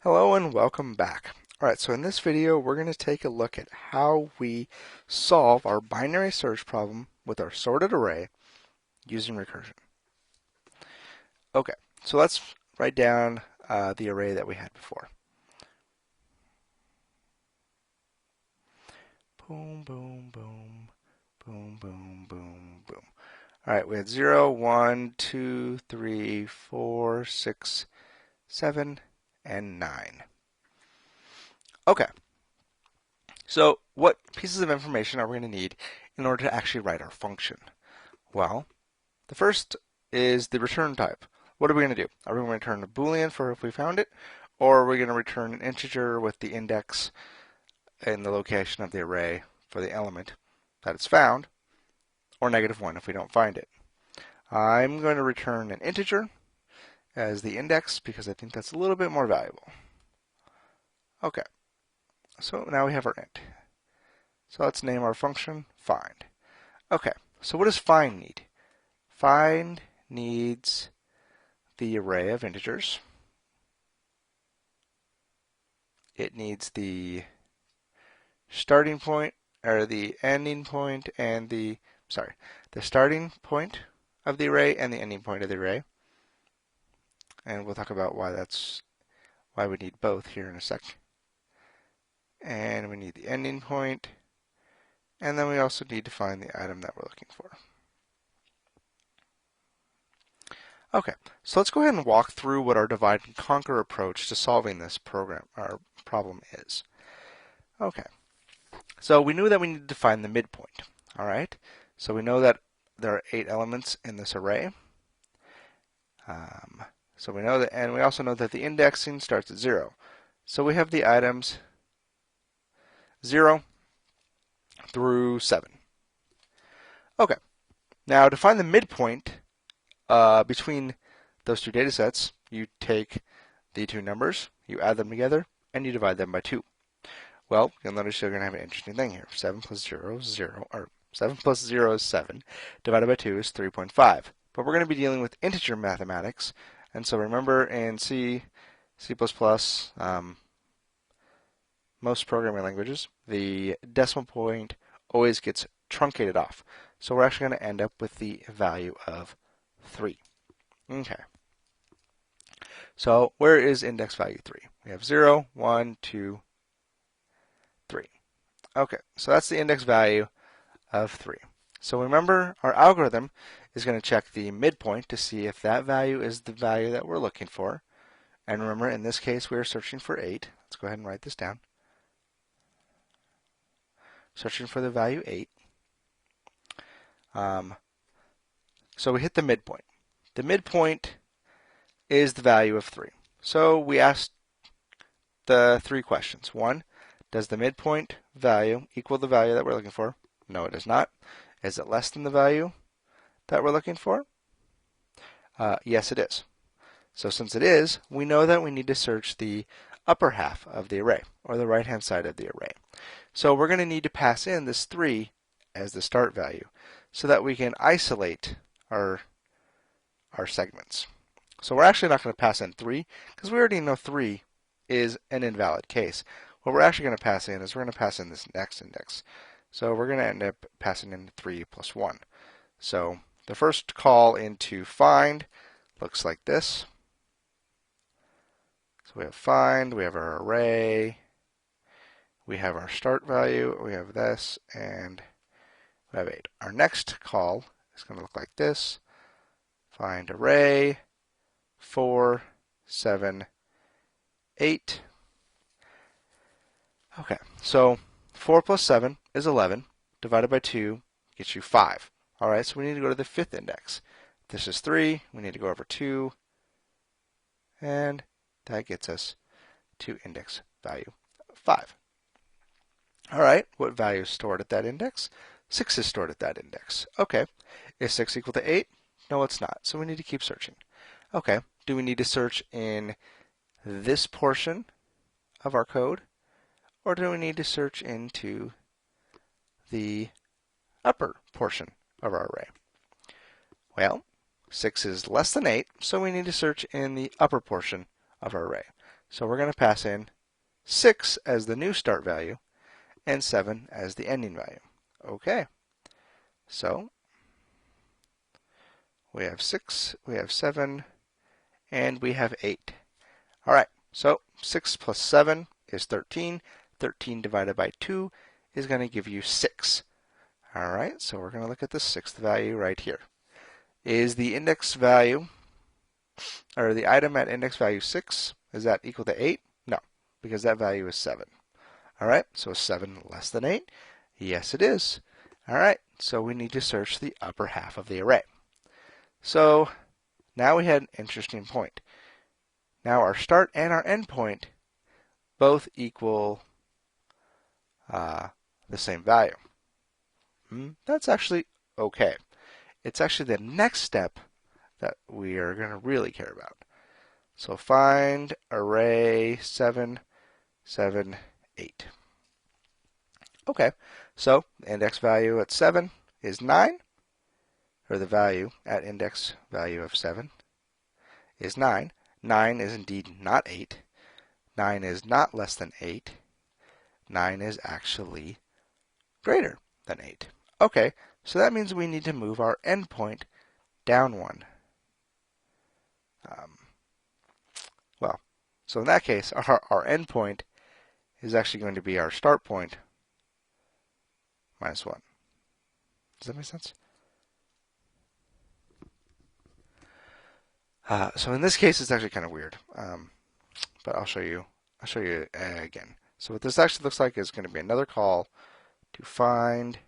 Hello and welcome back. Alright, so in this video we're going to take a look at how we solve our binary search problem with our sorted array using recursion. Okay, so let's write down the array that we had before. Boom, boom, boom, boom, boom, boom, boom. Alright, we had 0, 1, 2, 3, 4, 6, 7, and 9. Okay, so what pieces of information are we going to need in order to actually write our function? Well, the first is the return type. What are we going to do? Are we going to return a Boolean for if we found it, or are we going to return an integer with the index and the location of the array for the element that it's found, or -1 if we don't find it? I'm going to return an integer as the index because I think that's a little bit more valuable. Okay, so now we have our int. So let's name our function find. Okay, so what does find need? Find needs the array of integers. It needs the starting point, or the ending point, and the starting point of the array and the ending point of the array. And we'll talk about why we need both here in a sec. And we need the ending point, and then we also need to find the item that we're looking for. Okay, so let's go ahead and walk through what our divide and conquer approach to solving this problem is. Okay, so we knew that we needed to find the midpoint. All right, so we know that there are 8 elements in this array. So we know that, and we also know that the indexing starts at 0. So we have the items 0 through 7. Okay, now to find the midpoint between those two data sets, you take the two numbers, you add them together, and you divide them by 2. Well, you'll notice you're going to have an interesting thing here. 7 plus 0 is 0, or 7 plus 0 is 7, divided by 2 is 3.5. But we're going to be dealing with integer mathematics, and so remember in C, C++, most programming languages, the decimal point always gets truncated off. So we're actually going to end up with the value of 3. Okay. So where is index value 3? We have 0, 1, 2, 3. Okay, so that's the index value of 3. So remember, our algorithm is going to check the midpoint to see if that value is the value that we're looking for. And remember, in this case, we are searching for 8. Let's go ahead and write this down. Searching for the value 8. So we hit the midpoint. The midpoint is the value of 3. So we asked the 3 questions. 1, does the midpoint value equal the value that we're looking for? No, it does not. Is it less than the value that we're looking for? Yes, it is. So since it is, we know that we need to search the upper half of the array, or the right-hand side of the array. So we're going to need to pass in this 3 as the start value so that we can isolate our segments. So we're actually not going to pass in 3 because we already know 3 is an invalid case. What we're actually going to pass in is we're going to pass in this next index. So we're going to end up passing in 3 plus 1. So the first call into find looks like this. So we have find, we have our array, we have our start value, we have this, and we have 8. Our next call is going to look like this. Find array, 4, 7, 8. Okay, so 4 plus 7 is 11, divided by 2 gets you 5. All right, so we need to go to the 5th index. This is 3, we need to go over 2, and that gets us to index value 5. All right, what value is stored at that index? 6 is stored at that index. Okay, is 6 equal to 8? No, it's not, so we need to keep searching. Okay, do we need to search in this portion of our code, or do we need to search into the upper portion of our array? Well, 6 is less than 8, so we need to search in the upper portion of our array. So we're going to pass in 6 as the new start value and 7 as the ending value. Okay, so we have 6, we have 7, and we have 8. All right, so 6 plus 7 is 13. 13 divided by 2 is going to give you 6. All right, so we're going to look at the 6th value right here. Is the index value, or the item at index value 6, is that equal to 8? No, because that value is 7. All right, so is 7 less than 8? Yes, it is. All right, so we need to search the upper half of the array. So now we had an interesting point. Now our start and our end point both equal the same value. That's actually okay. It's actually the next step that we are going to really care about. So find array 7, 7, 8. Okay, so the index value at 7 is 9, or the value at index value of 7 is 9. 9 is indeed not 8. 9 is not less than 8. 9 is actually greater than 8. Okay, so that means we need to move our endpoint down 1. So in that case, our endpoint is actually going to be our start point minus 1. Does that make sense? So in this case, it's actually kind of weird, but I'll show you. Again. So what this actually looks like is going to be another call to find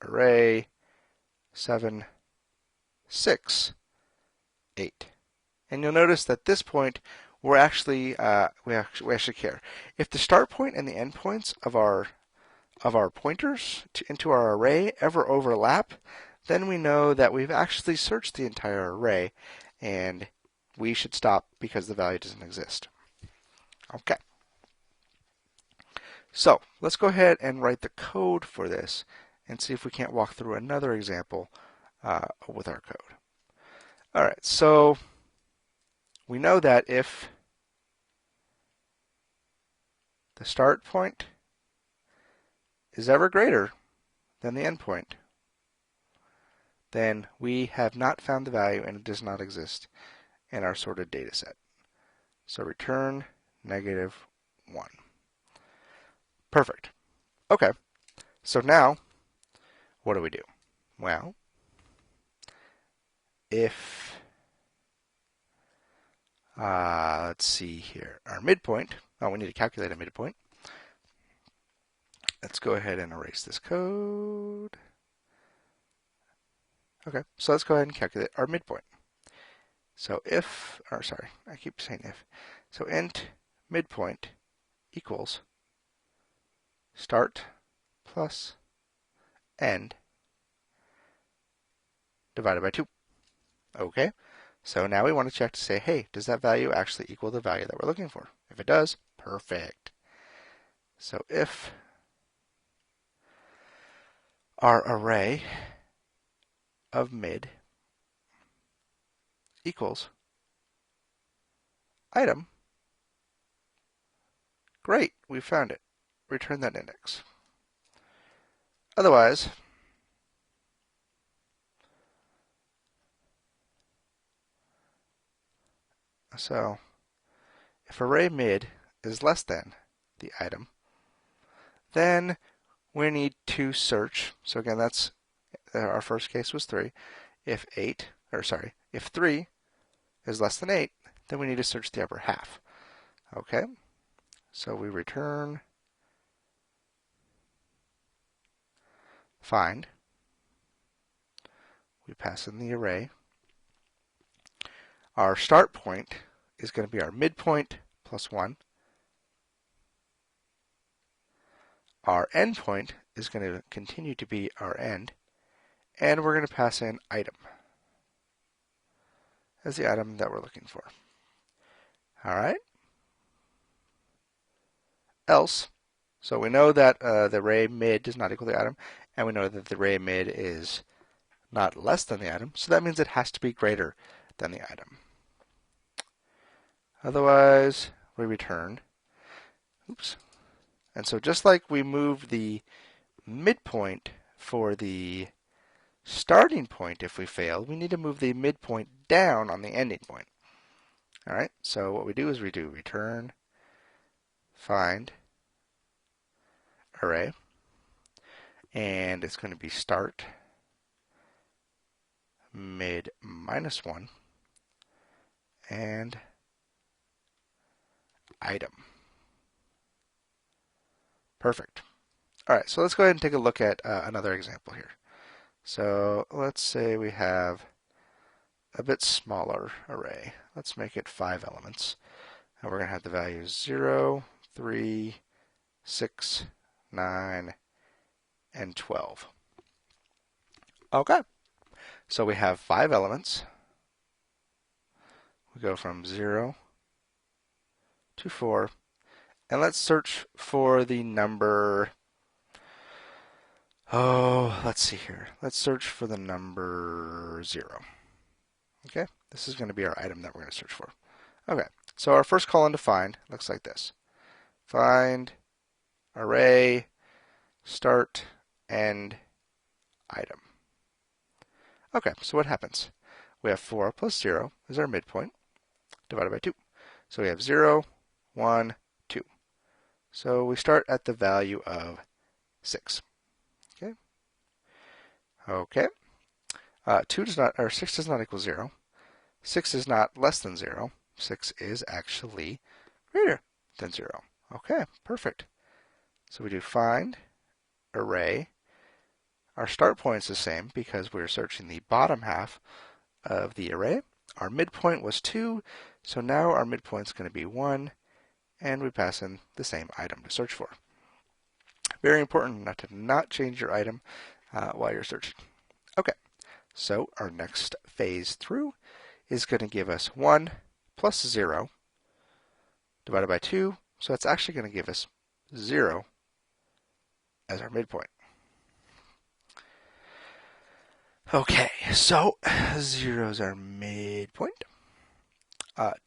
array 7, 6, 8. And you'll notice that at this point, we actually care. If the start point and the end points of our pointers into our array ever overlap, then we know that we've actually searched the entire array, and we should stop because the value doesn't exist. Okay. So let's go ahead and write the code for this and see if we can't walk through another example with our code. All right, so we know that if the start point is ever greater than the end point, then we have not found the value and it does not exist in our sorted data set. So return -1. Perfect. Okay, so now what do we do? Well, if let's see here, our midpoint, we need to calculate a midpoint. Let's go ahead and erase this code. Okay, so let's go ahead and calculate our midpoint. So if, or sorry, I keep saying if. So int midpoint equals start plus end divided by 2. Okay, so now we want to check to say, hey, does that value actually equal the value that we're looking for? If it does, perfect. So if our array of mid equals item, great, we found it. Return that index. Otherwise, so if array mid is less than the item, then we need to search. So again, that's our first case was 3. If 3 is less than 8, then we need to search the upper half. Okay, so we return find. We pass in the array. Our start point is going to be our midpoint plus 1. Our endpoint is going to continue to be our end, and we're going to pass in item as the item that we're looking for. All right. Else, so we know that the array mid does not equal the item, and we know that the array mid is not less than the item, so that means it has to be greater than the item. Otherwise, we return, oops. And so just like we moved the midpoint for the starting point if we fail, we need to move the midpoint down on the ending point. All right, so what we do is we do return, find, array, and it's going to be start, mid minus 1, and item. Perfect. All right, so let's go ahead and take a look at another example here. So let's say we have a bit smaller array. Let's make it 5 elements. And we're going to have the values 0, 3, 6, 9, and 12. Okay, so we have 5 elements. We go from 0 to 4. And let's search for the number, let's see here. Let's search for the number 0. Okay, this is going to be our item that we're going to search for. Okay, so our first column to find looks like this. Find, array, start, end, item. Okay, so what happens? We have 4 plus 0 is our midpoint, divided by 2. So we have 0, 1, 2. So we start at the value of 6. Okay. Okay. 2 does not, or 6 does not equal 0. 6 is not less than 0. 6 is actually greater than 0. Okay, perfect. So we do find, array. Our start point is the same because we're searching the bottom half of the array. Our midpoint was 2, so now our midpoint is going to be 1, and we pass in the same item to search for. Very important not to not change your item while you're searching. Okay, so our next phase through is going to give us 1 plus 0 divided by 2, so it's actually going to give us 0 as our midpoint. Okay, so 0 is our midpoint.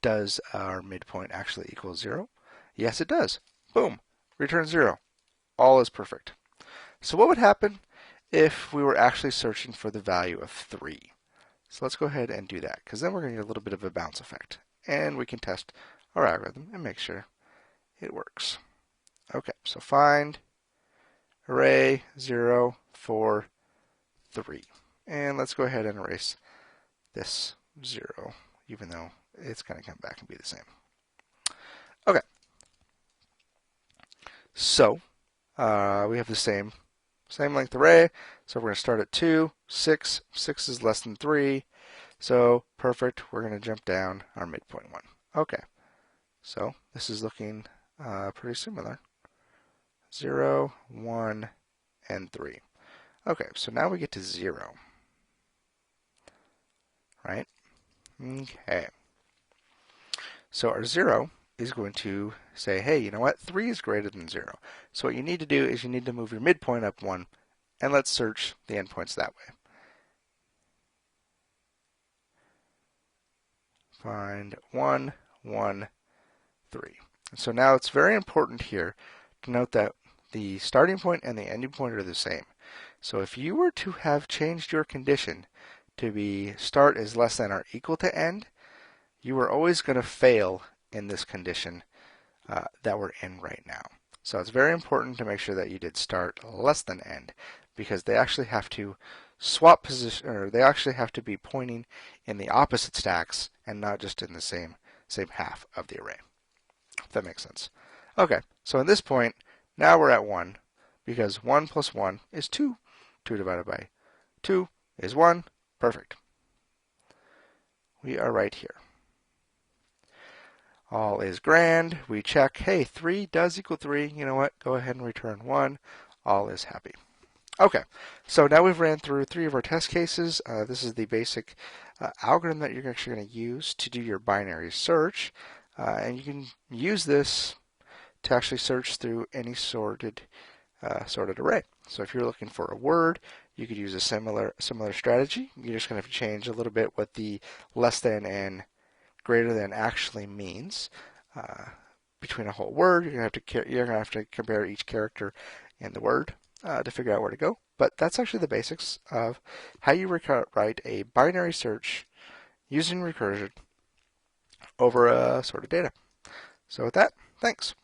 Does our midpoint actually equal 0? Yes, it does. Boom, return 0. All is perfect. So what would happen if we were actually searching for the value of 3? So let's go ahead and do that, because then we're going to get a little bit of a bounce effect. And we can test our algorithm and make sure it works. Okay, so find, array, 0, 4, 3. And let's go ahead and erase this 0, even though it's going to come back and be the same. Okay. So we have the same length array. So we're going to start at 2, 6. 6 is less than 3. So perfect. We're going to jump down our midpoint 1. Okay. So this is looking pretty similar. 0, 1, and 3. Okay, so now we get to 0. Right? Okay. So our 0 is going to say, hey, you know what? 3 is greater than 0. So what you need to do is you need to move your midpoint up 1, and let's search the endpoints that way. Find 1, 1, 3. And so now it's very important here to note that the starting point and the ending point are the same. So if you were to have changed your condition to be start is less than or equal to end, you are always going to fail in this condition that we're in right now. So it's very important to make sure that you did start less than end, because they actually have to swap position, or they actually have to be pointing in the opposite stacks and not just in the same half of the array. If that makes sense. Okay, so at this point, now we're at 1, because 1 plus 1 is 2. 2 divided by 2 is 1. Perfect. We are right here. All is grand. We check, hey, 3 does equal 3. You know what? Go ahead and return 1. All is happy. Okay, so now we've ran through 3 of our test cases. This is the basic algorithm that you're actually going to use to do your binary search. And you can use this to actually search through any sorted array. So if you're looking for a word, you could use a similar strategy. You're just going to change a little bit what the less than and greater than actually means. between a whole word. You're gonna have to compare each character in the word to figure out where to go. But that's actually the basics of how you write a binary search using recursion over a sort of data. So with that, thanks.